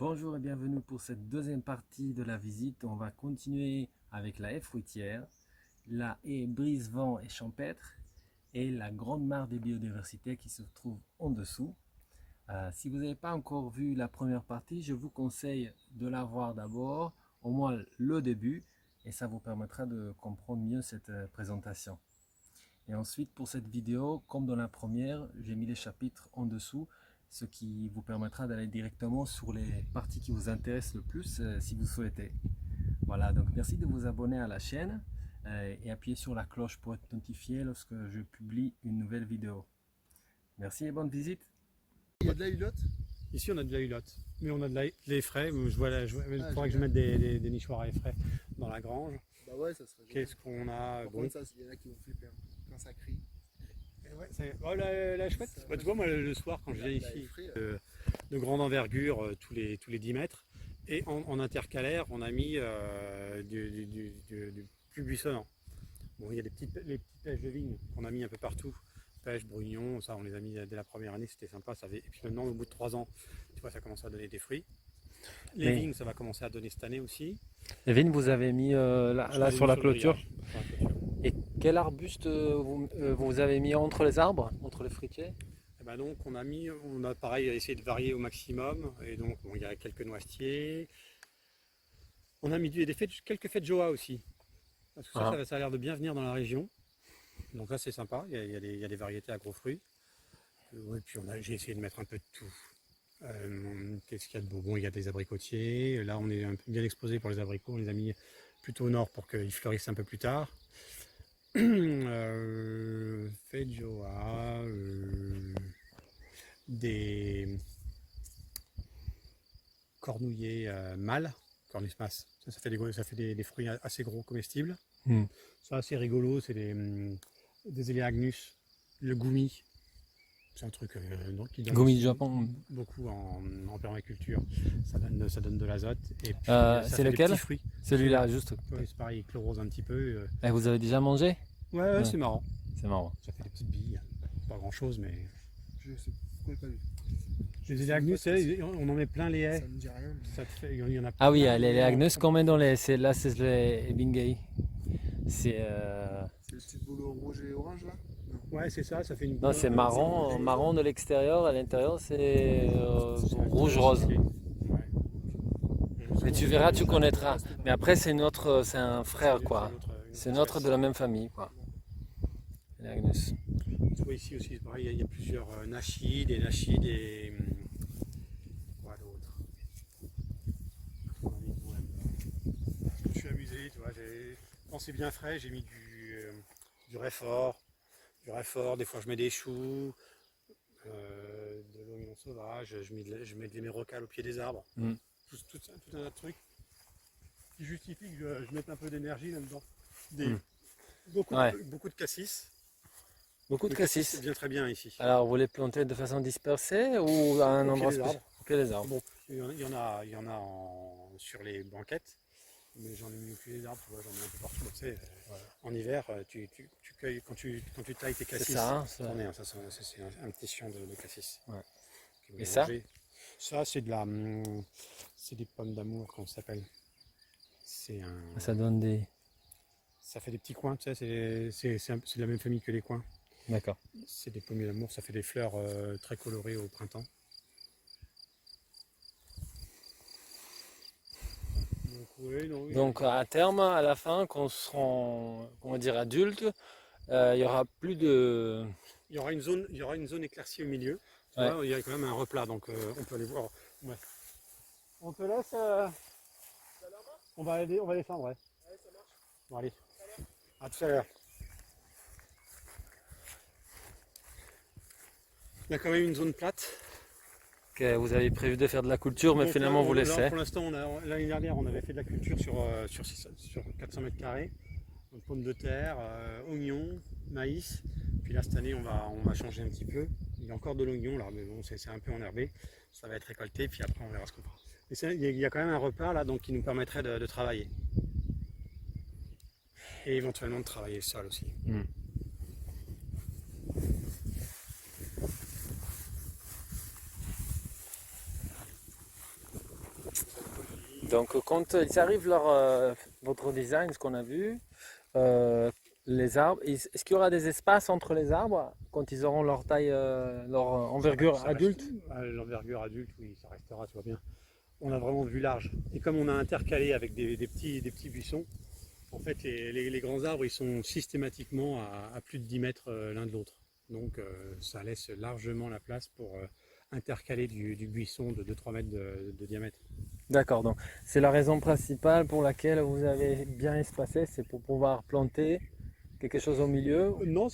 Bonjour et bienvenue pour cette deuxième partie de la visite. On va continuer avec la haie fruitière, la haie brise-vent et champêtre et la grande mare des biodiversités qui se trouve en dessous. Si vous n'avez pas encore vu la première partie, je vous conseille de la voir d'abord, au moins le début, et ça vous permettra de comprendre mieux cette présentation. Et ensuite, pour cette vidéo, comme dans la première, j'ai mis les chapitres en dessous, ce qui vous permettra d'aller directement sur les parties qui vous intéressent le plus si vous souhaitez. Voilà, donc merci de vous abonner à la chaîne et appuyer sur la cloche pour être notifié lorsque je publie une nouvelle vidéo. Merci et bonne visite. Il y a de la hulotte? Ici on a de la hulotte, mais on a de l'hait frais. Il faudrait que je mette des nichoirs à lait frais dans la grange. Bah ouais, ça serait Qu'est-ce qu'on a? Par contre, ça, il y en a qui vont flipper hein, quand ça crie. La chouette, Ça, tu vois, moi le soir quand je viens ici, de grande envergure, tous les 10 mètres, et en intercalaire, on a mis du plus buissonnant. Bon, il y a les petites pêches de vigne qu'on a mis un peu partout. Pêche, brugnon, ça on les a mis dès la première année, c'était sympa. Et puis maintenant, au bout de 3 ans, tu vois, ça commence à donner des fruits. Les vignes, ça va commencer à donner cette année aussi. Les vignes, vous avez mis là sur la clôture. Et quel arbuste vous avez mis entre les arbres, entre les fruitiers? Et ben donc on a pareil essayé de varier au maximum. Et donc bon, il y a quelques noisetiers. On a mis quelques fêtes Joa aussi. Parce que ça a l'air de bien venir dans la région. Donc là c'est sympa, il y a des variétés à gros fruits. Et puis j'ai essayé de mettre un peu de tout. Qu'est-ce qu'il y a de beau? Bon, il y a des abricotiers. Là on est un peu bien exposé pour les abricots. On les a mis plutôt au nord pour qu'ils fleurissent un peu plus tard. Feijoa, des cornouillers mâles, cornus mas. Ça fait des fruits assez gros comestibles. Ça c'est rigolo, c'est des Eleagnus, le goumi. C'est un truc qui donne Goumi du Japon. beaucoup en permaculture. Ça donne de l'azote. C'est lequel? Celui-là, juste. Oui, c'est pareil, il chlorose un petit peu. Et vous avez déjà mangé? Ouais, c'est marrant. C'est marrant. Ça fait des petites billes, pas grand chose, mais. Je sais pourquoi pas vu. Les Eleagnus, on en met plein les haies. Ça me dit rien. Il y en a Ah oui, les Agnus qu'on met dans les. Là, c'est les Ebingei. C'est le petit boulot rouge et orange là? Ouais, c'est ça, ça fait une. Non, c'est marron, marron de l'extérieur, à l'intérieur c'est rouge-rose. Ouais. Mais tu verras, tu connaîtras. Mais après, c'est un frère quoi. Une C'est notre de la même famille quoi. Les Agnus. Tu vois ici aussi, c'est pareil, il y a plusieurs nachides et. Quoi d'autre? Je me suis amusé, tu vois, quand c'est bien frais, j'ai mis du réfort. Des fois je mets des choux, de l'oignon sauvage, je mets des mérocales au pied des arbres. Tout un tas de trucs qui justifient que je mette un peu d'énergie là-dedans. Beaucoup de cassis. Beaucoup de cassis. C'est bien très bien ici. Alors, vous les plantez de façon dispersée ou à un endroit spécifique? Au pied des arbres. Bon, il y en a sur les banquettes. Mais j'en ai mis au pied des arbres, tu vois, j'en ai un peu partout. Tu sais, en hiver, tu cueilles, quand tu tailles tes cassis, c'est ça, c'est un petit chion de cassis. Ouais. Et ça, c'est des pommes d'amour, comment ça s'appelle. Ça donne des. Ça fait des petits coins, tu sais, c'est de la même famille que les coins. D'accord. C'est des pommiers d'amour, ça fait des fleurs très colorées au printemps. Donc à terme, à la fin, quand on sera, on va dire adulte, il y aura plus de. Il y aura une zone éclaircie au milieu. Tu vois, il y a quand même un replat, donc on peut aller voir. Ouais. On te laisse. On va descendre, ouais. Ouais, ça marche. Bon allez. À tout à l'heure. Il y a quand même une zone plate. Que vous avez prévu de faire de la culture, mais donc finalement là, vous laissez. Pour l'instant, l'année dernière, on avait fait de la culture sur 400 mètres carrés. Donc pommes de terre, oignons, maïs. Puis là, cette année, on va changer un petit peu. Il y a encore de l'oignon là, mais bon, c'est un peu enherbé. Ça va être récolté, puis après, on verra ce qu'on fera. Mais il y a quand même un repas là, donc qui nous permettrait de travailler. Et éventuellement de travailler le sol aussi. Donc quand ils arrivent votre design, ce qu'on a vu, les arbres, est-ce qu'il y aura des espaces entre les arbres quand ils auront leur taille, leur envergure adulte? L'envergure adulte, oui, ça restera, tu vois bien. On a vraiment vu large. Et comme on a intercalé avec des petits buissons, en fait, les grands arbres, ils sont systématiquement à plus de 10 mètres l'un de l'autre. Donc, ça laisse largement la place pour intercaler du buisson de 2-3 mètres de diamètre. D'accord, donc c'est la raison principale pour laquelle vous avez bien espacé, c'est pour pouvoir planter quelque chose au milieu Non,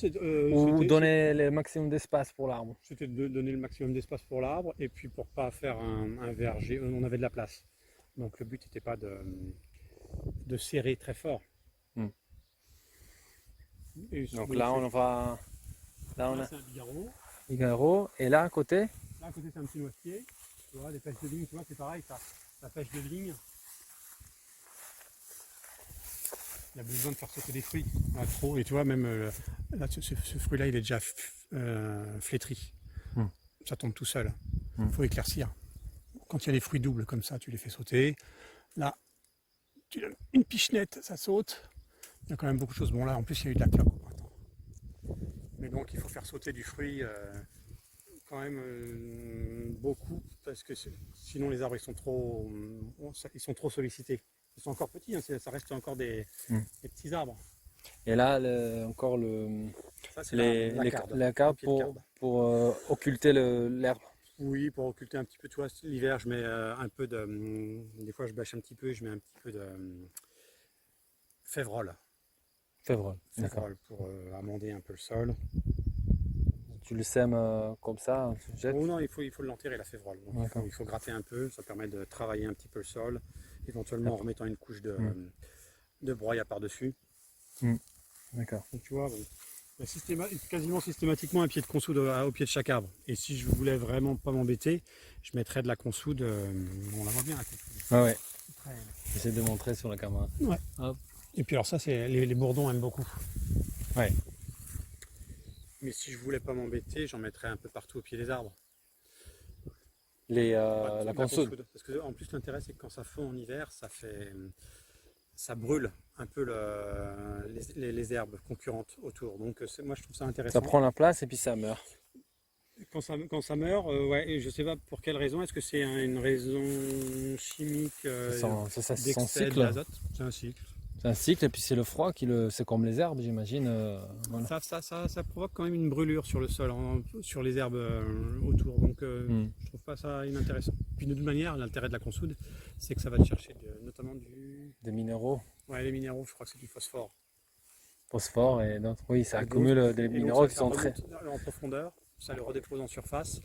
ou donner le maximum d'espace pour l'arbre. c'était de donner le maximum d'espace pour l'arbre et puis pour pas faire un verger, on avait de la place. Donc le but n'était pas de serrer très fort. Hmm. Donc donc là on va, là on a c'est un bigarreau. Figaro et là à côté, Là à côté c'est un petit noisetier. Tu vois, des pêches de vigne, tu vois, c'est pareil, ça pêche de vigne. Il a besoin de faire sauter des fruits, trop. Et tu vois, même là, ce fruit-là, il est déjà flétri. Ça tombe tout seul. Il faut éclaircir. Quand il y a des fruits doubles comme ça, tu les fais sauter. Là, tu donnes une pichenette, ça saute. Il y a quand même beaucoup de choses. Bon, là, en plus, il y a eu de la clope au printemps. Mais donc, il faut faire sauter du fruit quand même beaucoup, parce que sinon, les arbres, ils sont trop sollicités. Ils sont encore petits, hein, ça reste encore des petits arbres. et là encore Ça, c'est la carde pour occulter l'herbe. Oui, pour occulter un petit peu, tu vois, l'hiver, je mets un peu de... des fois, je bâche un petit peu, je mets un petit peu de févrole. Févrole, d'accord. Févrole pour amender un peu le sol. Tu le sèmes comme ça, tu le jettes? Oh non, il faut l'enterrer, la févrole. Donc, il faut gratter un peu, ça permet de travailler un petit peu le sol, éventuellement en remettant une couche de broyat par-dessus. D'accord. Donc tu vois, quasiment systématiquement un pied de consoude au pied de chaque arbre. Et si je voulais vraiment pas m'embêter, je mettrais de la consoude, on la voit bien la consoude. Ah ouais. J'essaie de montrer sur la caméra. Ouais. Hop. Et puis alors ça, c'est les bourdons aiment beaucoup. Ouais. Mais si je voulais pas m'embêter, j'en mettrais un peu partout au pied des arbres. La consoude. Parce que en plus l'intérêt c'est que quand ça fond en hiver, ça brûle un peu les herbes concurrentes autour. Donc moi je trouve ça intéressant. Ça prend la place et puis ça meurt. Quand ça meurt, ouais, et je sais pas pour quelle raison. Est-ce que c'est une raison chimique C'est son d'excès cycle. d'azote? C'est un cycle. C'est un cycle et puis c'est le froid c'est comme les herbes, j'imagine. Voilà. Ça provoque quand même une brûlure sur le sol, sur les herbes autour. Donc je trouve pas ça inintéressant. Puis de toute manière, l'intérêt de la consoude, c'est que ça va te chercher notamment Des minéraux. Ouais, les minéraux, je crois que c'est du phosphore. Phosphore et d'autres. Oui, ça accumule des minéraux qui sont très... en profondeur, ça le redépose en surface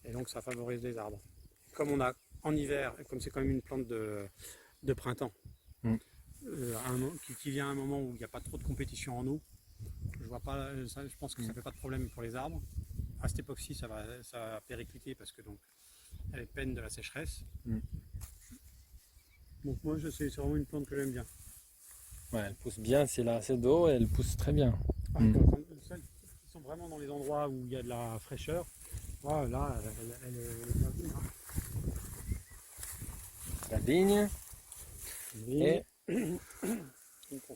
et donc ça favorise les arbres. Comme on a en hiver, comme c'est quand même une plante de printemps, qui vient à un moment où il n'y a pas trop de compétition en eau, je pense que ça ne fait pas de problème pour les arbres. À cette époque-ci, ça va péricliter parce que donc elle peine de la sécheresse. Donc moi, c'est vraiment une plante que j'aime bien. Ouais, elle pousse bien s'il a assez d'eau et elle pousse très bien. Celles qui sont vraiment dans les endroits où il y a de la fraîcheur, voilà, là, elle est bienvenue. La vigne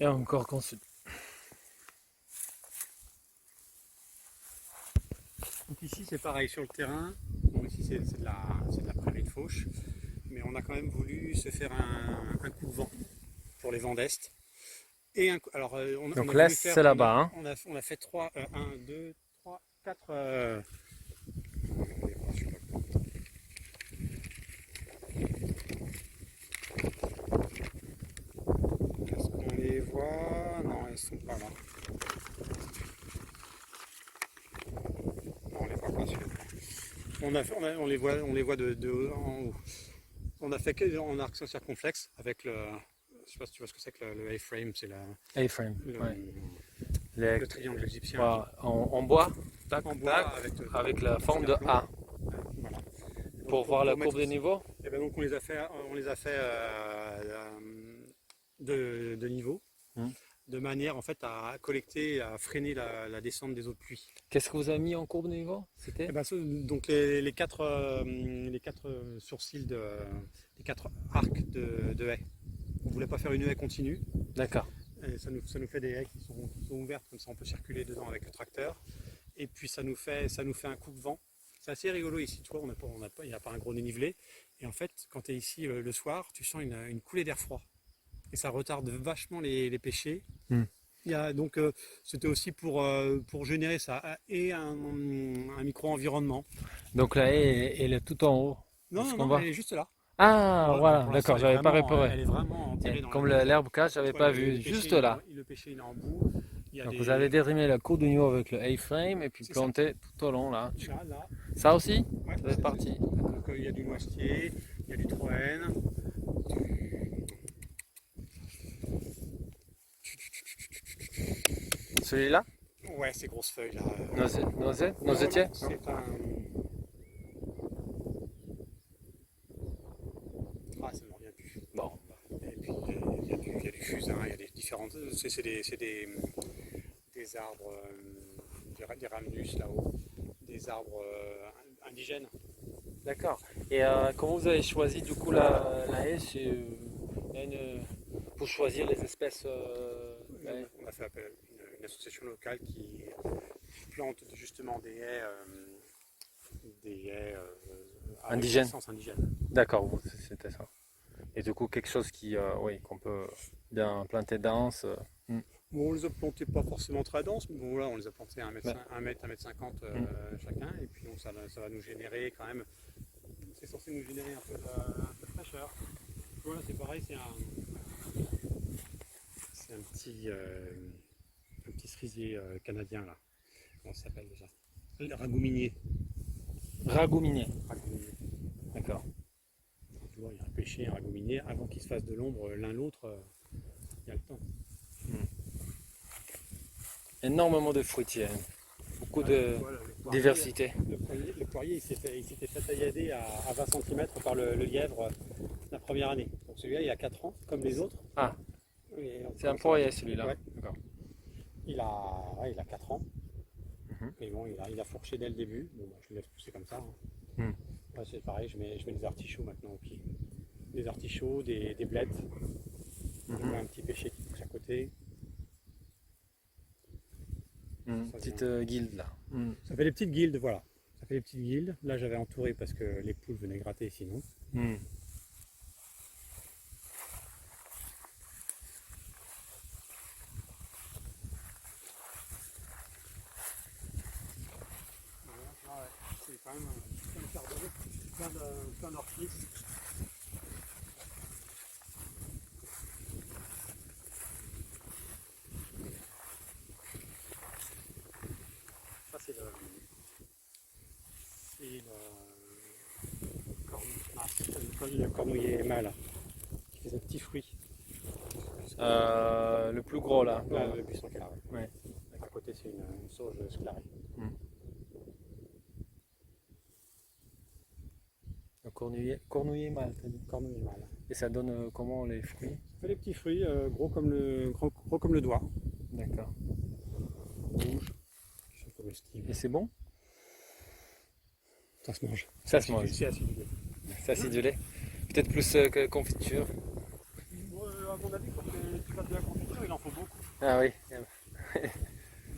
et encore consoude. Donc ici c'est pareil sur le terrain. Bon, ici c'est de la prairie de fauche, mais on a quand même voulu se faire un coup de vent pour les vents d'est. Donc l'est c'est là-bas. On a fait 3, 1, 2, 3, 4. Est-ce qu'on les voit? Non, elles sont pas là. Non, on les voit pas celui-là. On les voit de en haut. On a fait que en arc circonflexe avec le. Je sais pas si tu vois ce que c'est que le A-frame, c'est A-frame, le triangle égyptien. En bois, En bois avec la forme de A. Voilà. Pour voir la courbe de niveau. Et ben donc on les a fait de niveau. de manière en fait à collecter, à freiner la descente des eaux de pluie. Qu'est-ce que vous avez mis en cours de niveau? C'était? Eh ben, donc les quatre sourcils, les quatre arcs de haies. On voulait pas faire une haie continue. D'accord. Et ça nous fait des haies qui sont ouvertes, comme ça on peut circuler dedans avec le tracteur. Et puis ça nous fait un coupe-vent. C'est assez rigolo ici, tu vois, il n'y a pas un gros dénivelé. Et en fait, quand tu es ici le soir, tu sens une coulée d'air froid. Et ça retarde vachement les pêchers. Hmm. Donc c'était aussi pour générer ça et un micro-environnement. Donc la haie, elle est tout en haut. Non, ce non, qu'on non, voit. elle est juste là. Ah, voilà, Pour l'instant, d'accord, j'avais pas repéré. Elle est vraiment enterrée dans Comme la l'herbe cache, j'avais pas vu, juste là. Le pêcher il est en bout. Il y a Donc des... vous avez dérimé la cour de niveau avec le A-frame et puis C'est planté tout au long là. Là. Ça aussi? Ouais, Ça fait partie. Donc il y a du noisetier, il y a du troène. Celui-là? Ouais, ces grosses feuilles là. Noisetier? C'est un... Ah, ça ne me revient plus. Bon. Et puis il y a du fusain, il y a des différentes... C'est des arbres, des rhamnus là-haut, des arbres indigènes. D'accord. Et comment vous avez choisi du coup la haie? Pour choisir les espèces. On a fait appel à une association locale qui plante justement des haies avec Indigènes. essence indigène. D'accord, c'était ça. Et du coup, quelque chose oui, qu'on peut bien planter dense. Bon, on les a plantés pas forcément très denses, mais bon, là, on les a plantés à 1 mètre, 1m50 chacun, et puis donc, ça va nous générer quand même, c'est censé nous générer un peu de fraîcheur. Voilà, c'est pareil, c'est un petit cerisier canadien, là. Comment ça s'appelle déjà? Le ragouminier. Ragouminier. Ragouminier. D'accord. Tu vois, il y a un pêcher, un ragouminier, avant qu'ils se fassent de l'ombre l'un l'autre, il y a le temps. Énormément de fruitiers. Beaucoup de Voilà, diversité. Le poirier, il s'était fait taillader à 20 cm par le lièvre la première année. Donc celui-là, il a 4 ans, comme les autres. Ah, Et c'est un poirier celui-là. Ouais. D'accord. Il a 4 ans. Mhm. Mais bon, il a fourché dès le début. Bon, bah, je le laisse pousser comme ça. Hein. Mhm. Ouais, c'est pareil, je mets des artichauts maintenant au pied. Des artichauts, des blettes. Mhm. Un petit pêcher qui pousse à côté. Petite guilde là. Ça fait des petites guildes, voilà. Ça fait des petites guildes. Là, j'avais entouré parce que les poules venaient gratter sinon. C'est quand même un charbon, plein d'orchis. Ça c'est le cornouiller mâle qui fait des petits fruits. Le plus gros là. Là, le buisson qu'elle a. Ouais. À côté c'est une sauge sclarée. Le cornouiller mâle, t'as dit. Cornouiller mâle. Et ça donne comment les fruits? Ça fait des petits fruits gros comme le doigt. D'accord. Rouges. Qui sont comestibles. Et c'est bon? Ça se mange. Ça se mange. C'est acidulé. C'est acidulé. Peut-être plus que confiture. À mon avis, quand tu fasses de la confiture, il en faut beaucoup. Ah oui.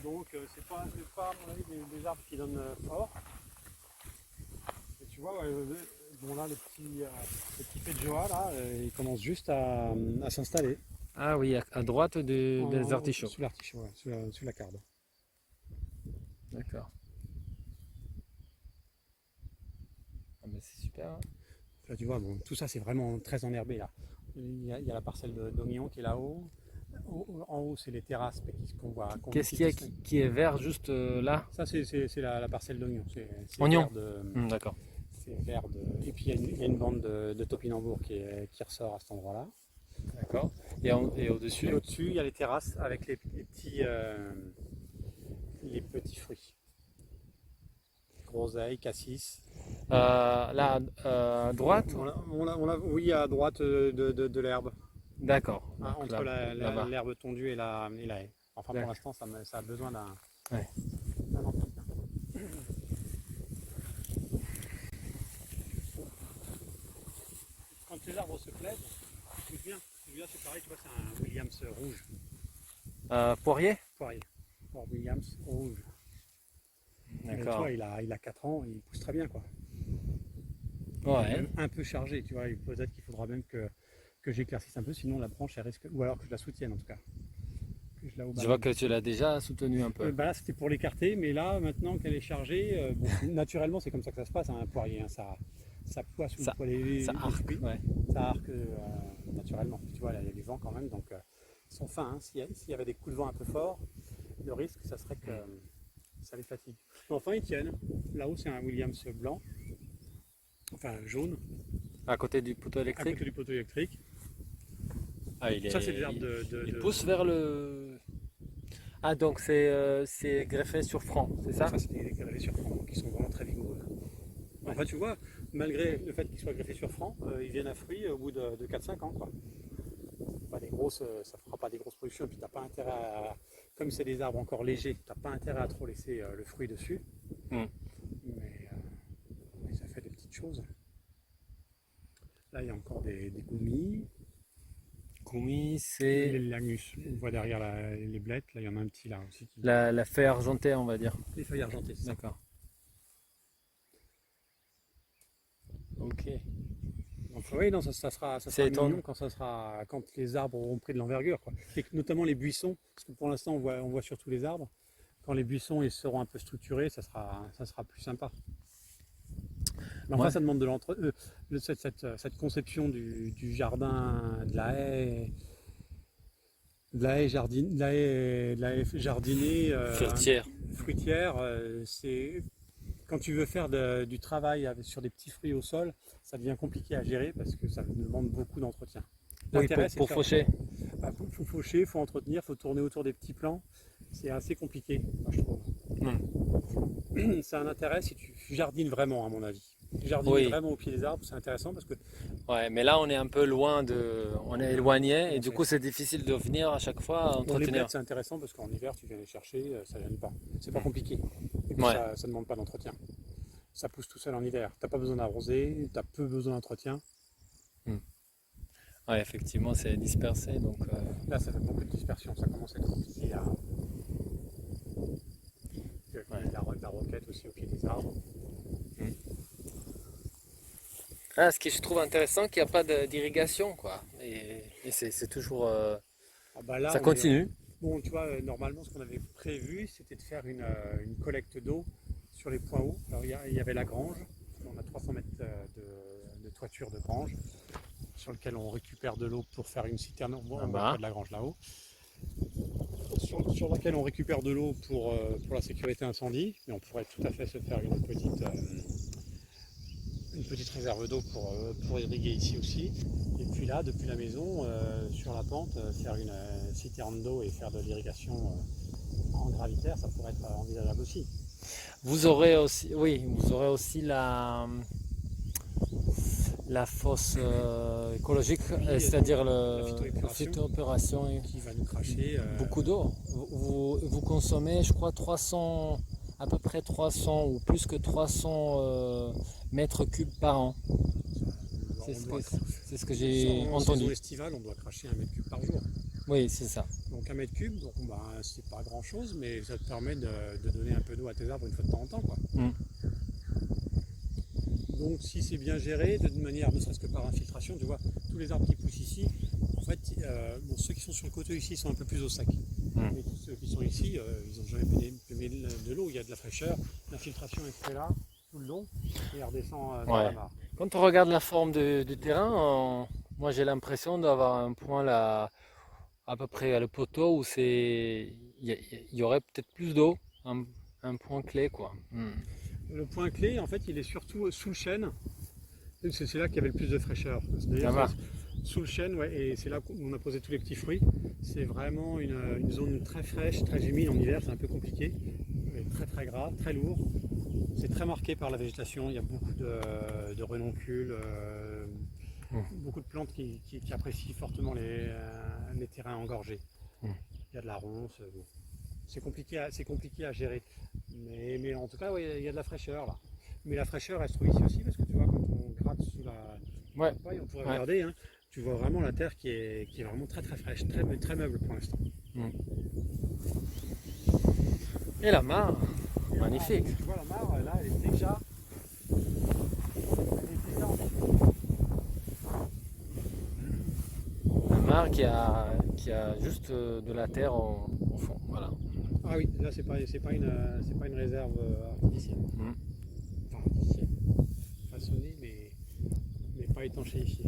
Donc c'est pas à mon avis des arbres qui donnent fort. Et tu vois, bon là le petit fait de Joa là, il commence juste à s'installer. Ah oui, à droite des artichauts. Sous l'artichaut, ouais, sous la carde. D'accord. Ah mais c'est super. Hein. Là tu vois, bon, tout ça c'est vraiment très enherbé là. Il y a la parcelle d'oignons qui est là-haut. En haut c'est les terrasses qu'on voit. Qu'est-ce qui est vert juste là? Ça c'est la parcelle d'oignons. C'est Oignon. D'accord. C'est vert de... Et puis il y a une bande de topinambour qui ressort à cet endroit-là. D'accord. Et au-dessus? Et au-dessus, il y a les terrasses avec les petits fruits. Groseille, cassis. Là, à droite? Oui, à droite de l'herbe. D'accord. hein, Donc entre là-bas. l'herbe tondue et et la haie. Enfin, pour D'accord. l'instant, ça a besoin Ouais. d'un entretien. Quand les arbres se plaisent, celui-là c'est pareil, tu vois, c'est un Williams rouge, Poirier? poirier. Fort Williams rouge. Mais tu D'accord. vois, il a 4 ans, il pousse très bien, quoi. Il est Ouais. même un peu chargé, tu vois. Peut-être qu'il faudra même que j'éclaircisse un peu, sinon la branche, elle risque. Ou alors que je la soutienne, en tout cas. Que je la Je vois que tu l'as déjà soutenu un peu. Bah là, c'était pour l'écarter, mais là, maintenant qu'elle est chargée, bon, naturellement, c'est comme ça que ça se passe, hein, un poirier. Hein, ça poisse une Ça, fois ça les arc, fruits. ouais. Ça arc naturellement. Tu vois, là, il y a du vent quand même, donc ils sont fins. Hein. S'il y avait des coups de vent un peu forts, le risque, ça serait que ça les fatigue. Mais enfin, ils tiennent. Là-haut, c'est un Williams blanc, enfin jaune, À côté du poteau à électrique. côté du poteau électrique. Ah, il Ça, c'est des arbres il pousse vers le. Ah, donc c'est greffé sur franc, c'est ça? Ça, c'est des greffés sur franc, qui sont vraiment très vigoureux. Enfin, tu vois, malgré le fait qu'ils soient greffés sur franc, ils viennent à fruit au bout de 4-5 ans, quoi. Pas des grosses, ça fera pas des grosses productions, et puis t'as pas intérêt à, comme c'est des arbres encore légers, t'as pas intérêt à trop laisser le fruit dessus. Mm. Mais ça fait des petites choses. Là, il y a encore des goumis, Koumi, les c'est lagnus. On voit derrière les blettes, là, il y en a un petit là aussi. la feuille argentée, on va dire. Les feuilles argentées, c'est ça. D'accord. Ok. Donc, oui, non, ça sera C'est étonnant. mignon quand les arbres auront pris de l'envergure, quoi. Et notamment les buissons, parce que pour l'instant, on voit surtout les arbres. Quand les buissons ils seront un peu structurés, ça sera plus sympa. Mais enfin, Ouais. ça demande de cette conception du jardin, de la haie jardinée, Fruitière. fruitière. C'est quand tu veux faire du travail sur des petits fruits au sol, ça devient compliqué à gérer parce que ça demande beaucoup d'entretien. Oui, L'intérêt, c'est de pour faire- faucher. Bah, faut faucher, faut entretenir, faut tourner autour des petits plants. C'est assez compliqué, moi, je trouve. C'est un intérêt si tu jardines vraiment, à mon avis. Jardiner Oui. vraiment au pied des arbres, c'est intéressant parce que Ouais, mais là on est un peu loin de. On est éloigné et du Ouais. coup c'est difficile de venir à chaque fois dans les entretenir. blettes, c'est intéressant parce qu'en hiver, tu viens les chercher, ça gêne pas. C'est pas compliqué. Et puis Ouais. ça demande pas d'entretien. Ça pousse tout seul en hiver. T'as pas besoin d'arroser, t'as peu besoin d'entretien. Ouais, effectivement c'est dispersé donc. Là, ça fait beaucoup de dispersion. Ça commence à être compliqué à. Ouais. La roquette aussi au pied des arbres. Ah, ce que je trouve intéressant, qu'il n'y a pas d'irrigation quoi. Et c'est toujours. Ah bah là, Ça on est- continue. Bon, tu vois, normalement, ce qu'on avait prévu, c'était de faire une collecte d'eau sur les points hauts. Alors, il y avait la grange. On a 300 mètres de toiture de grange sur lequel on récupère de l'eau pour faire une citerne. On voit pas de la grange là-haut. Sur laquelle on récupère de l'eau pour la sécurité incendie. Mais on pourrait tout à fait se faire une petite réserve d'eau pour irriguer ici aussi. Et puis là, depuis la maison, sur la pente, faire une citerne d'eau et faire de l'irrigation en gravitaire, ça pourrait être envisageable aussi. Vous aurez aussi, oui, vous aurez aussi la fosse écologique, Oui, c'est-à-dire la la phytoépuration. phytoopération. Qui va nous cracher. Beaucoup d'eau. Vous consommez, je crois, 300, à peu près 300 ou plus que 300 mètres cubes par an. C'est ce que j'ai En saison entendu. estivale, on doit cracher 1 mètre cube par jour. Oui, c'est ça. Donc 1 mètre cube, donc, bah, c'est pas grand chose, mais ça te permet de donner un peu d'eau à tes arbres une fois de temps en temps, quoi. Mm. Donc si c'est bien géré, de manière, ne serait-ce que par infiltration, tu vois, tous les arbres qui poussent ici, en fait, bon, ceux qui sont sur le côté ici sont un peu plus au sec. Mais tous ceux qui sont ici, ils n'ont jamais péné de l'eau, il y a de la fraîcheur, l'infiltration est fait là, tout le long, et elle redescend dans la mare. Quand on regarde la forme du terrain, moi j'ai l'impression d'avoir un point là, à peu près à le poteau où il y aurait peut-être plus d'eau, un point clé quoi. Le point clé, en fait, il est surtout sous le chêne. C'est là qu'il y avait le plus de fraîcheur. Ah, D'ailleurs, bah. sous le chêne, ouais, et c'est là qu'on a posé tous les petits fruits. C'est vraiment une zone très fraîche, très humide en hiver, c'est un peu compliqué. Mais très très gras, très lourd. C'est très marqué par la végétation, il y a beaucoup de renoncules. Beaucoup de plantes qui apprécient fortement les terrains engorgés. Mm. Il y a de la ronce. Bon. C'est compliqué à gérer. Mais en tout cas, ouais, il y a de la fraîcheur là. Mais la fraîcheur, elle se trouve ici aussi parce que tu vois, quand on gratte sous Ouais. la paille, on pourrait Ouais. regarder, hein, tu vois vraiment la terre qui est vraiment très très fraîche, très meuble pour l'instant. Et la mare, Et la magnifique. mare, tu vois, la mare, là, elle est déjà en La mare qui a juste de la terre au fond. Voilà. Ah oui, là c'est pas une réserve artificielle. Mm. Enfin, artificielle. Façonnée mais pas étanchéifiée.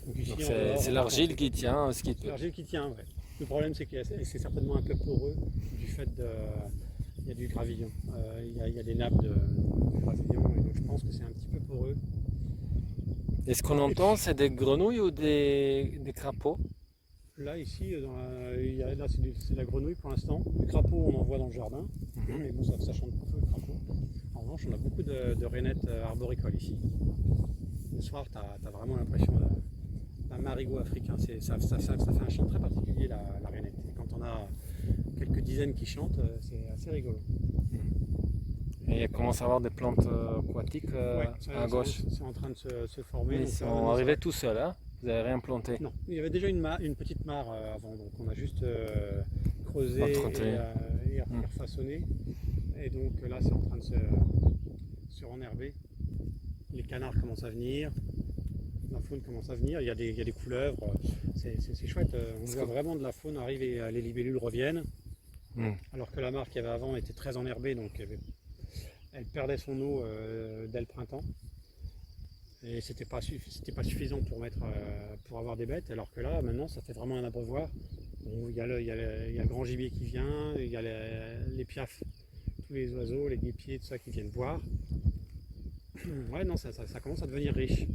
Donc ici, Donc en dehors, c'est l'argile qui tient ce qui c'est peut. l'argile qui tient, ouais. Le problème c'est que c'est certainement un peu poreux du fait il y a du gravillon. Il y a des nappes de gravillon et donc je pense que c'est un petit peu poreux. Et ce qu'on entend, c'est des grenouilles ou des crapauds? Là ici, là c'est de la grenouille pour l'instant. Le crapaud on en voit dans le jardin, mais bon ça chante pas feu le crapaud. En revanche on a beaucoup de rainettes arboricoles ici. Le soir tu as vraiment l'impression d'un marigot africain. Ça fait un chant très particulier la rainette. Et quand on a quelques dizaines qui chantent, c'est assez rigolo. Et il commence à avoir des plantes aquatiques Ouais, à gauche. c'est en train de se former. Mais donc ils ça, sont maintenant, arrivés tout seuls, hein? Vous n'avez rien planté. Non, il y avait déjà une petite mare avant, donc on a juste creusé Entretenu. et refaçonné. Et donc là, c'est en train de se renherber. Les canards commencent à venir, la faune commence à venir. Il y a des couleuvres, c'est chouette. On voit vraiment de la faune arriver, les libellules reviennent. Alors que la mare qu'il y avait avant était très enherbée, donc elle perdait son eau dès le printemps. Et c'était pas suffisant pour avoir des bêtes, alors que là maintenant ça fait vraiment un abreuvoir. Il y a le grand gibier qui vient, il y a les piafs, tous les oiseaux, les guépiers, tout ça qui viennent boire. Ouais, non, ça commence à devenir riche.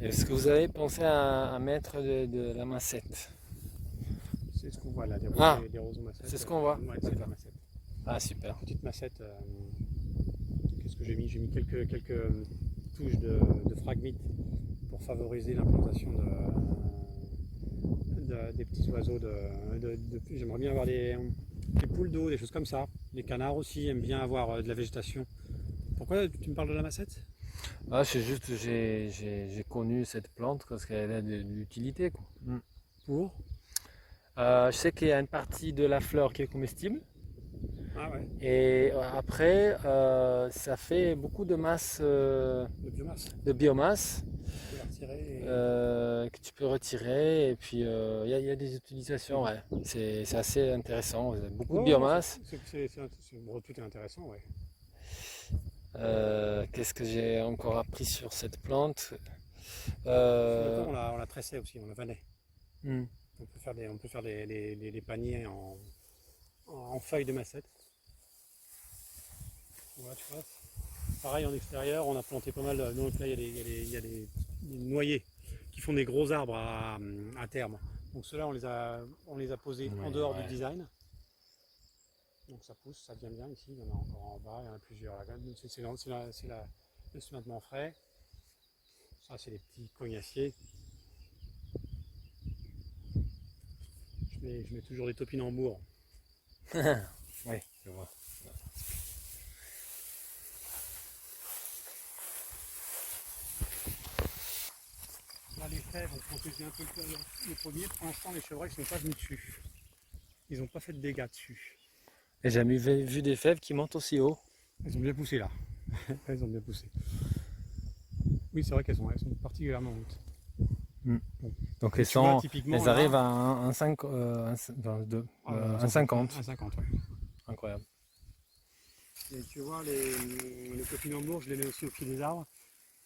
Est-ce que vous avez pensé à mettre de la massette? C'est ce qu'on voit là, des roses aux massettes. C'est ce qu'on voit. Ouais, c'est de la massette. Ah super. Petite massette. Qu'est-ce que j'ai mis? J'ai mis quelques touches de phragmite pour favoriser l'implantation des petits oiseaux. J'aimerais bien avoir des poules d'eau, des choses comme ça. Les canards aussi aiment bien avoir de la végétation. Pourquoi tu me parles de la massette? Ah, c'est juste j'ai connu cette plante parce qu'elle a de l'utilité, quoi. Pour? Je sais qu'il y a une partie de la fleur qui est comestible. Ah ouais, Et après, ça fait beaucoup de masse, de biomasse. de biomasse Tu peux la retirer que tu peux retirer. Et puis, il y a des utilisations, ouais. C'est assez intéressant. Beaucoup de biomasse. Bon, tout est intéressant, ouais. Qu'est-ce que j'ai encore appris sur cette plante? On la tressait aussi, on la vanait. Hmm. On peut faire des paniers en feuilles de massette. Voilà, tu vois. Pareil en extérieur, on a planté pas mal. Donc là, il y a des noyers qui font des gros arbres à terme. Donc ceux-là, on les a posés en dehors du design. Donc ça pousse, ça vient bien ici. Il y en a encore en bas, il y en a plusieurs là. C'est le suintement frais. Ça, c'est les petits cognaciers. Je mets toujours des topinambours. Oui, je vois. Là, les fèves ont protégé un peu le pommier. Pour l'instant, les chevreuils ne sont pas venus dessus. Ils n'ont pas fait de dégâts dessus. Et j'ai jamais vu des fèves qui montent aussi haut. Elles ont bien poussé là. Elles ont bien poussé. Oui, c'est vrai qu'elles sont particulièrement hautes. Donc Tu vois, typiquement, elles là- arrivent à un 50. Un 50. Ouais. Incroyable. Et tu vois, les topinambours, je les mets aussi au pied des arbres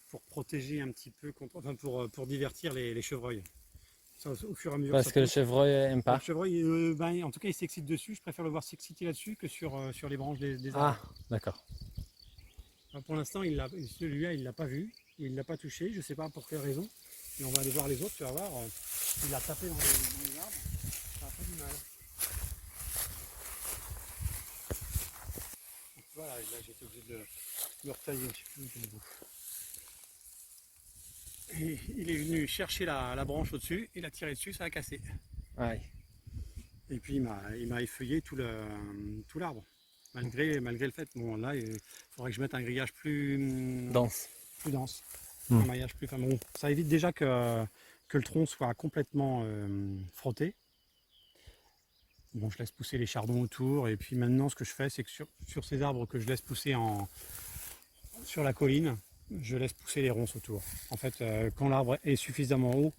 pour protéger un petit peu, pour divertir les chevreuils. Ça, au fur et à mesure. Parce ça que le pousse. chevreuil aime Le pas. chevreuil, en tout cas, il s'excite dessus. Je préfère le voir s'exciter là-dessus que sur les branches des arbres. Ah, d'accord. Alors, pour l'instant, celui-là, il ne l'a pas vu. Il ne l'a pas touché. Je ne sais pas pour quelle raison. Mais on va aller voir les autres, tu vas voir. Il a tapé dans les arbres. Ça a fait du mal. Donc, voilà, là, j'étais obligé de le retailler. Et il est venu chercher la branche au-dessus, il a tiré dessus, ça a cassé. Aïe. Et puis il m'a effeuillé tout l'arbre. Malgré le fait, bon là il faudrait que je mette un grillage Dense. plus dense, Mm. un maillage plus fin. Bon, ça évite déjà que le tronc soit complètement frotté. Bon, je laisse pousser les chardons autour et puis maintenant ce que je fais c'est que sur ces arbres que je laisse pousser sur la colline, je laisse pousser les ronces autour. En fait, quand l'arbre est suffisamment haut,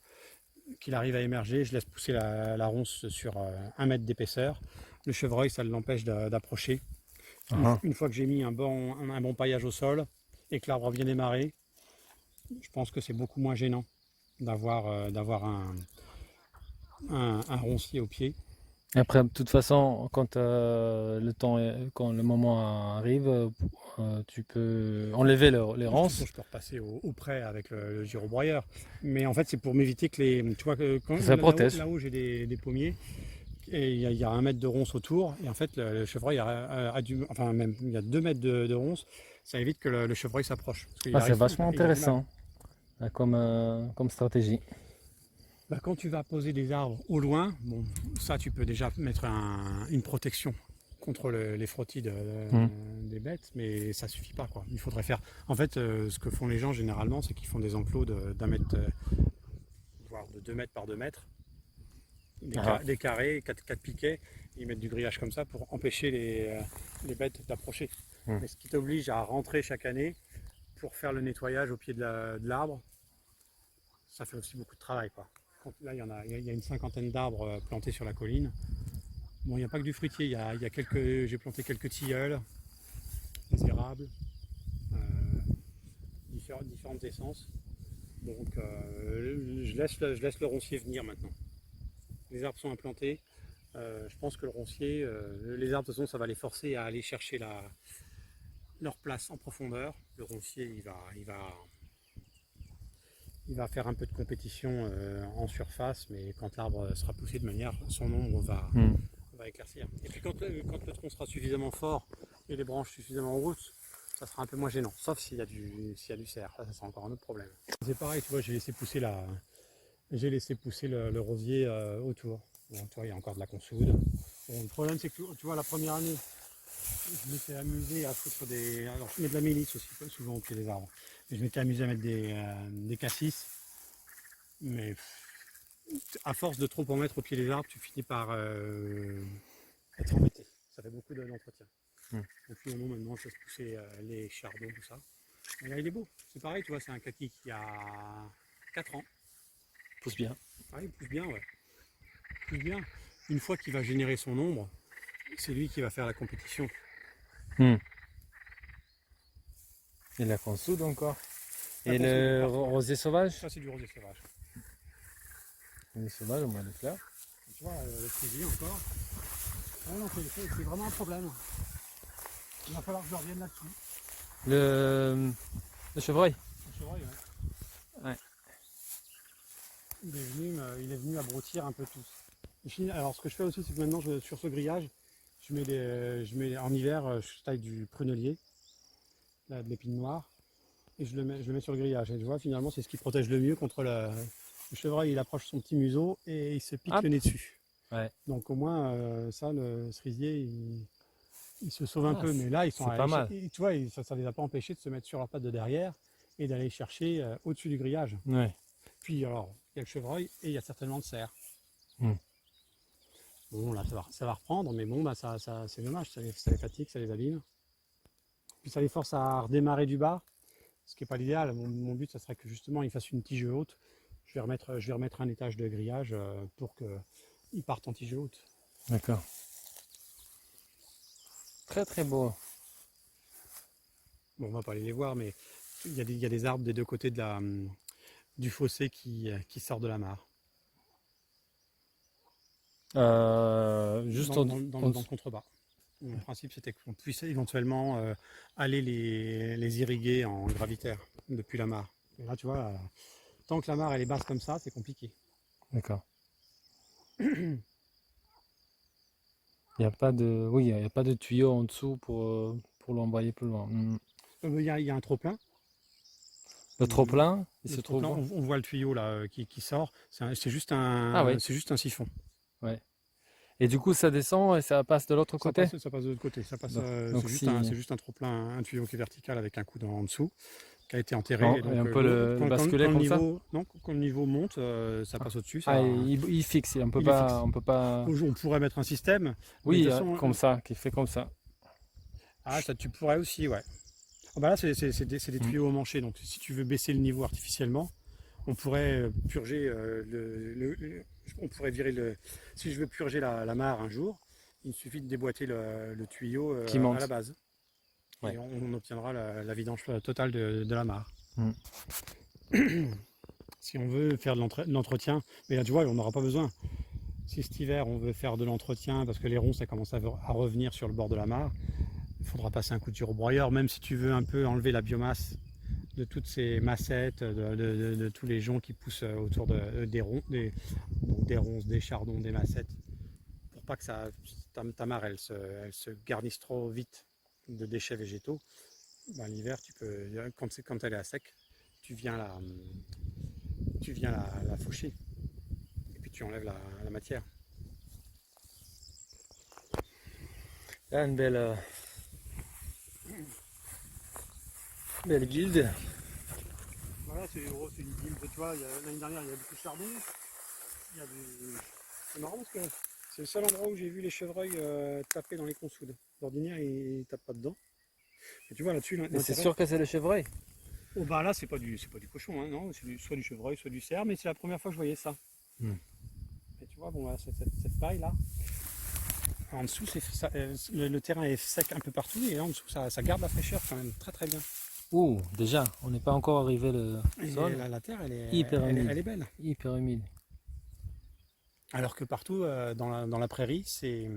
qu'il arrive à émerger, je laisse pousser la ronce sur 1 mètre d'épaisseur. Le chevreuil, ça l'empêche d'approcher. Une fois que j'ai mis un bon paillage au sol et que l'arbre vient démarrer, je pense que c'est beaucoup moins gênant d'avoir un roncier au pied. Et après, de toute façon, quand quand le moment arrive, tu peux enlever les ronces. Je peux repasser au près avec le gyrobroyeur. Mais en fait, c'est pour m'éviter que tu vois, quand Ça protège. là où j'ai des pommiers, et il y a 1 mètre de ronces autour, et en fait, le chevreuil enfin même il y a 2 mètres de ronces, ça évite que le chevreuil s'approche. C'est vachement intéressant comme stratégie. Bah, quand tu vas poser des arbres au loin, bon, ça tu peux déjà mettre une protection contre les frottis des bêtes, mais ça suffit pas quoi. Il faudrait faire. En fait, ce que font les gens généralement, c'est qu'ils font des enclos d'1 mètre, voire de 2 mètres par 2 mètres, des carrés, 4 piquets. Ils mettent du grillage comme ça pour empêcher les bêtes d'approcher. Mais ce qui t'oblige à rentrer chaque année pour faire le nettoyage au pied de l'arbre, ça fait aussi beaucoup de travail quoi. Là, il y a une 50aine d'arbres plantés sur la colline. Bon, il n'y a pas que du fruitier, j'ai planté quelques tilleuls, des érables, différentes essences. Donc, je laisse le roncier venir maintenant. Les arbres sont implantés. Je pense que le roncier, les arbres de toute façon, ça va les forcer à aller chercher leur place en profondeur. Le roncier, il va faire un peu de compétition en surface, mais quand l'arbre sera poussé de manière, son ombre va éclaircir. Et puis quand le tronc sera suffisamment fort et les branches suffisamment hautes, ça sera un peu moins gênant, sauf s'il y a du cerf, là ça sera encore un autre problème. C'est pareil, tu vois, j'ai laissé pousser le rosier autour. Bon, tu vois, il y a encore de la consoude. Bon, le problème c'est que tu vois, la première année, je m'étais amusé à foutre alors je mets de la mélisse aussi, souvent au pied des arbres. Et je m'étais amusé à mettre des cassis, mais à force de trop en mettre au pied des arbres, tu finis par être embêté. Ça fait beaucoup d'entretien. Donc finalement, maintenant, je laisse pousser les chardons, tout ça. Et là, il est beau. C'est pareil, tu vois, c'est un kaki qui a 4 ans. Pousse bien. Ah, il pousse bien, ouais. Il pousse bien. Une fois qu'il va générer son ombre, c'est lui qui va faire la compétition. Et la consoude encore. Et le rosier sauvage? Ça, c'est du rosier sauvage. Le sauvage, au moins les fleurs. Tu vois, le fusil encore. Ah non, c'est vraiment un problème. Il va falloir que je revienne là-dessus. Le chevreuil? Le chevreuil, ouais. Ouais. Il est venu abrutir un peu tout. Alors, ce que je fais aussi, c'est que maintenant, sur ce grillage, je mets en hiver, je taille du prunelier, là, de l'épine noire, et je le mets sur le grillage. Et tu vois, finalement, c'est ce qui protège le mieux contre le chevreuil. Il approche son petit museau et il se pique le nez dessus. Ouais. Donc au moins, le cerisier, il se sauve un peu. Mais là, ils sont pas mal. Tu vois, ça les a pas empêchés de se mettre sur leurs pattes de derrière et d'aller chercher au-dessus du grillage. Ouais. Puis alors, il y a le chevreuil et il y a certainement le cerf. Bon, là, ça va reprendre, mais bon, bah, c'est dommage, ça les fatigue, ça les abîme. Puis ça les force à redémarrer du bas, ce qui n'est pas l'idéal. Mon but, ça serait que justement, ils fassent une tige haute. Je vais remettre un étage de grillage pour qu'ils partent en tige haute. D'accord. Très très beau. Bon, on va pas aller les voir, mais il y a des arbres des deux côtés du fossé qui sortent de la mare. Juste dans le contrebas. Le principe, c'était qu'on puisse éventuellement aller les irriguer en gravitaire depuis la mare. Et là, tu vois, tant que la mare elle est basse comme ça, c'est compliqué. D'accord. Il n'y a pas de tuyau en dessous pour l'envoyer plus loin. Il y a un trop-plein. Le trop-plein, il se Le trouve. trop-plein, on voit le tuyau là qui sort. C'est juste un, Ah oui. c'est juste un siphon. Et du coup, ça descend et ça passe de l'autre côté. Ça passe de l'autre côté. Ça passe. Donc C'est juste un trop-plein, un tuyau qui est vertical avec un coude en dessous, qui a été enterré. Non, et donc, et on peut le basculer quand le comme ça. niveau, non, quand le niveau monte, ça passe au-dessus. Ah, il fixe, on peut Il est pas, fixe. on peut pas. On pourrait mettre un système. mais Oui, de toute façon, comme ça, qui fait comme ça. Ah, ça tu pourrais aussi, ouais. Ah bah là, c'est des tuyaux emmanchés, donc si tu veux baisser le niveau artificiellement, on pourrait purger on pourrait virer le. Si je veux purger la mare un jour, il suffit de déboîter le tuyau Qui monte. à la base. Ouais. Et on obtiendra la vidange totale de la mare. Mm. Si on veut faire de l'entretien, mais là tu vois, on n'aura pas besoin. Si cet hiver on veut faire de l'entretien parce que les ronds ça commence à revenir sur le bord de la mare, il faudra passer un coup de gyrobroyeur, même si tu veux un peu enlever la biomasse de toutes ces massettes, de tous les joncs qui poussent autour des ronces, des chardons, des massettes, pour pas que ta mare elle se garnisse trop vite de déchets végétaux. Ben, l'hiver, tu peux, quand elle est à sec, tu viens la faucher et puis tu enlèves la matière. Là, une belle guilde. Voilà, c'est une guilde, tu vois, l'année dernière il y a beaucoup de chardon. C'est marrant parce que c'est le seul endroit où j'ai vu les chevreuils taper dans les consoudes. D'ordinaire ils tapent pas dedans. Et tu vois là-dessus, Mais c'est sûr que c'est le chevreuil. Oh bah là c'est pas du cochon, hein, non, c'est soit du chevreuil, soit du cerf, mais c'est la première fois que je voyais ça. Et tu vois, bon, là, cette paille là, en dessous le terrain est sec un peu partout et là, en dessous ça garde la fraîcheur quand même très très bien. Ouh, déjà, on n'est pas encore arrivé le sol. Et la terre elle est Hyper humide. elle est belle. Hyper humide. Alors que partout dans la prairie c'est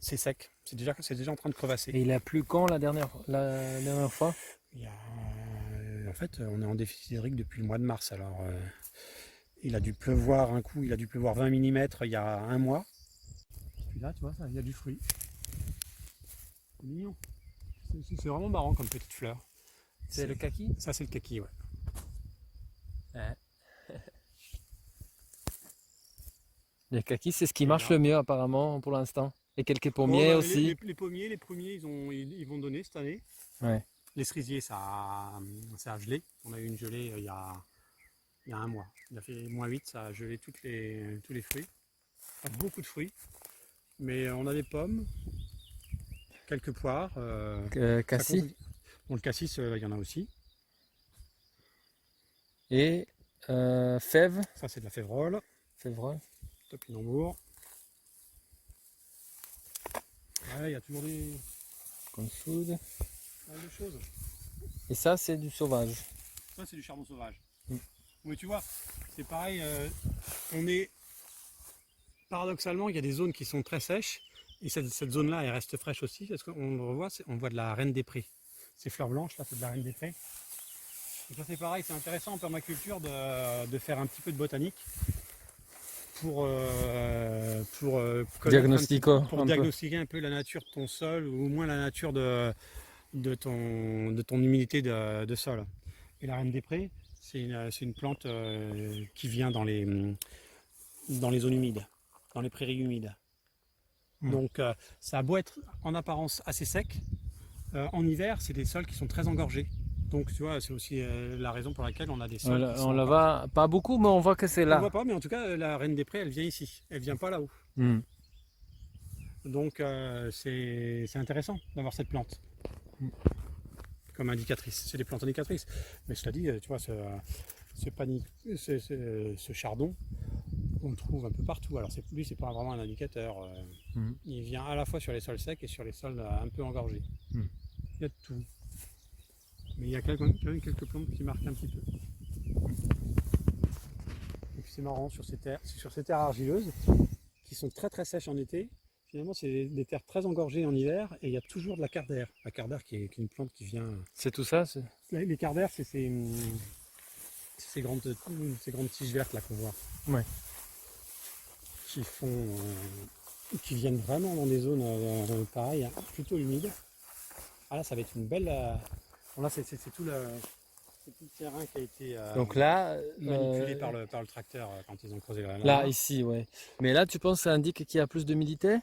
sec, c'est déjà en train de crevasser. Et il a plu quand la dernière fois? En fait, on est en déficit hydrique depuis le mois de mars. Alors, il a dû pleuvoir un coup, il a dû pleuvoir 20 mm il y a un mois. Puis là, tu vois, il y a du fruit. C'est mignon. C'est vraiment marrant comme petite fleur. C'est le kaki? Ça, c'est le kaki, ouais. Le kaki, c'est ce qui marche le mieux apparemment pour l'instant. Et quelques pommiers Bon, bah, aussi. Les pommiers, les premiers, ils vont donner cette année. Ouais. Les cerisiers, ça a gelé. On a eu une gelée il y a un mois. Il a fait -8, ça a gelé tous les fruits. Pas beaucoup de fruits. Mais on a des pommes, quelques poires. Cassis. Bon, le cassis, il y en a aussi. Et fèves. Ça, c'est de la févrole. Févrole. Topinambour. Ouais, il y a toujours des Consoude. choses. Et ça, c'est du sauvage. Ça, c'est du charbon sauvage. Mm. Mais tu vois, c'est pareil. Paradoxalement, il y a des zones qui sont très sèches. Et cette zone-là, elle reste fraîche aussi. Parce qu'on le revoit, on voit de la reine des prés. Ces fleurs blanches, là, c'est de la reine des prés. Et ça, c'est pareil. C'est intéressant en permaculture de faire un petit peu de botanique. Pour diagnostiquer un peu la nature de ton sol, ou au moins la nature de ton humidité de sol. Et la reine des prés, c'est une plante qui vient dans les zones humides, dans les prairies humides. Donc ça a beau être en apparence assez sec, en hiver c'est des sols qui sont très engorgés. Donc tu vois, c'est aussi la raison pour laquelle on a des sols. On la voit pas beaucoup, mais on voit que c'est là. On voit pas, mais en tout cas la reine des prés, elle vient ici, elle vient pas là-haut. Donc c'est intéressant d'avoir cette plante comme indicatrice. C'est des plantes indicatrices. Mais cela dit, tu vois, ce chardon, on le trouve un peu partout. Alors lui, c'est pas vraiment un indicateur. Il vient à la fois sur les sols secs et sur les sols un peu engorgés. Il y a de tout. Mais il y a quand même quelques plantes qui marquent un petit peu. Et puis c'est marrant, sur ces terres argileuses, qui sont très très sèches en été, finalement c'est des terres très engorgées en hiver, et il y a toujours de la cardère. La cardère qui est une plante qui vient... C'est tout ça? Les cardères, c'est ces grandes tiges vertes là qu'on voit. Ouais. Qui viennent vraiment dans des zones pareilles, hein, plutôt humides. Ah là, ça va être une belle... Bon là, c'est tout c'est tout le terrain qui a été Donc là, manipulé par le tracteur quand ils ont creusé la là, mare. ici, ouais. Mais là, tu penses que ça indique qu'il y a plus d'humidité?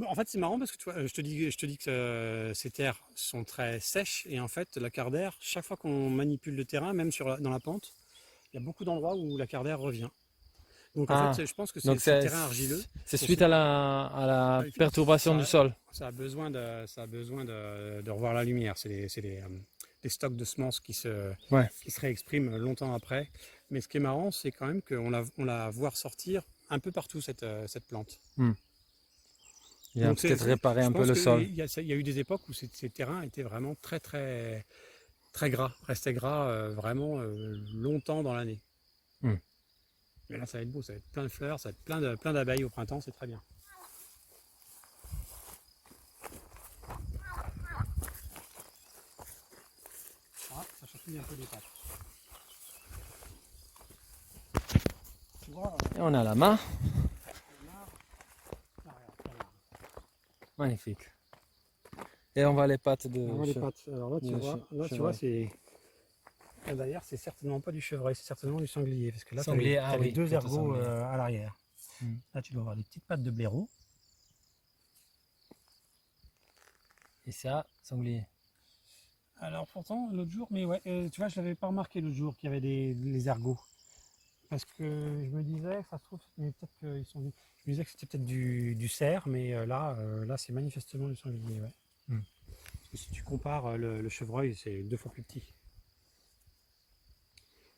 En fait, c'est marrant parce que tu vois, je te dis que ces terres sont très sèches et en fait, la quart d'air, chaque fois qu'on manipule le terrain, même dans la pente, il y a beaucoup d'endroits où la quart d'air revient. Donc en fait, je pense que c'est ce terrain argileux. C'est suite à la perturbation du sol. Ça a besoin de revoir la lumière. C'est des stocks de semences qui se réexpriment longtemps après. Mais ce qui est marrant, c'est quand même qu'on la voit ressortir un peu partout cette plante. Il a peut-être réparé un peu le sol. Il y a eu des époques où ces terrains étaient vraiment très très très gras, restaient gras vraiment longtemps dans l'année. Mais là ça va être beau, ça va être plein de fleurs, ça va être plein d'abeilles au printemps, c'est très bien. Ah, ça chatouille un peu des pattes. Tu vois, Et on a la main. Magnifique. Et on voit les pattes de... Alors là, tu vois, c'est... D'ailleurs, c'est certainement pas du chevreuil, c'est certainement du sanglier. Parce que là, tu as les deux ergots à l'arrière. Là, tu dois avoir des petites pattes de blaireau. Et ça, sanglier. Alors pourtant, l'autre jour, mais ouais, tu vois, je l'avais pas remarqué l'autre jour qu'il y avait les ergots. Parce que je me disais, ça se trouve, mais peut-être qu'ils sont venus. Je me disais que c'était peut-être du cerf, mais là c'est manifestement du sanglier. Ouais. Parce que si tu compares le chevreuil, c'est 2 fois plus petit.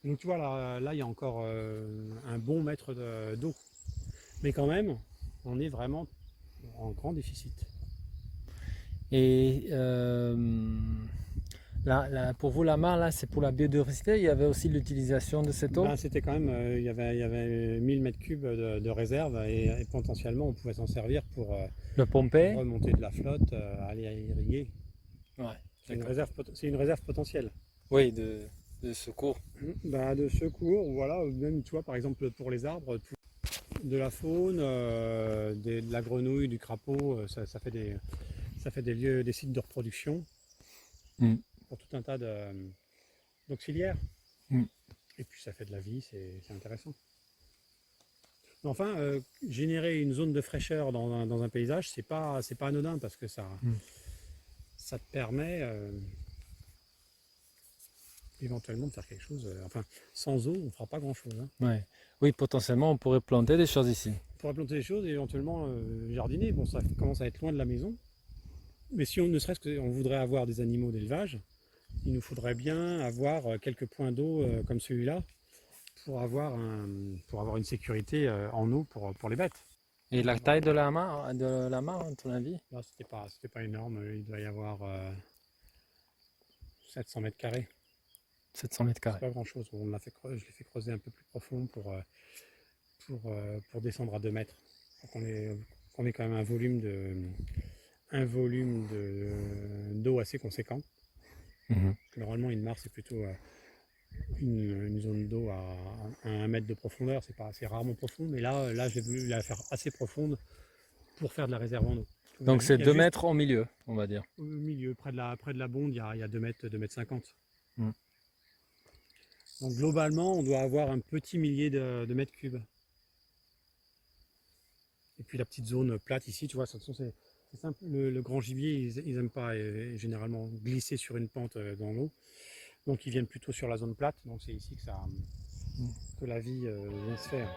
Donc tu vois, là il y a encore un bon mètre d'eau. Mais quand même, on est vraiment en grand déficit. Et pour vous, la mare, là, c'est pour la biodiversité. Il y avait aussi l'utilisation de cette eau. C'était quand même, il y avait 1000 mètres cubes de réserve et potentiellement on pouvait s'en servir pour le pomper, remonter de la flotte, aller irriguer. Ouais, c'est une réserve potentielle. Oui, de secours. De secours, voilà, même tu vois par exemple pour les arbres, de la faune, de la grenouille, du crapaud, ça fait des lieux, des sites de reproduction. Pour tout un tas d'auxiliaires. Et puis ça fait de la vie, c'est intéressant. Mais enfin, générer une zone de fraîcheur dans un paysage, c'est pas anodin parce que ça te permet éventuellement de faire quelque chose. Enfin, sans eau, on ne fera pas grand-chose. Ouais. Oui, potentiellement, on pourrait planter des choses ici. On pourrait planter des choses et éventuellement jardiner. Bon, ça commence à être loin de la maison. Mais si ne serait-ce qu'on voudrait avoir des animaux d'élevage, il nous faudrait bien avoir quelques points d'eau comme celui-là pour avoir une sécurité en eau pour les bêtes. Et la taille de la mare, à ton avis? Là, c'était pas énorme, il doit y avoir 700 mètres carrés. 700 mètres carrés. C'est pas grand-chose, je l'ai fait creuser un peu plus profond pour descendre à 2 mètres. Pour qu'on ait quand même un volume d'eau assez conséquent. Normalement, une mare, c'est plutôt une zone d'eau à 1 mètre de profondeur. C'est rarement profond, mais là j'ai voulu la faire assez profonde pour faire de la réserve en eau. Donc c'est 2 mètres au milieu, on va dire. Au milieu, près de la bonde, il y a 2 mètres, 2 mètres 50. Donc globalement, on doit avoir un petit millier de mètres cubes. Et puis la petite zone plate ici, tu vois, c'est simple. Le grand gibier, ils n'aiment pas généralement glisser sur une pente dans l'eau. Donc ils viennent plutôt sur la zone plate. Donc c'est ici que la vie vient se faire.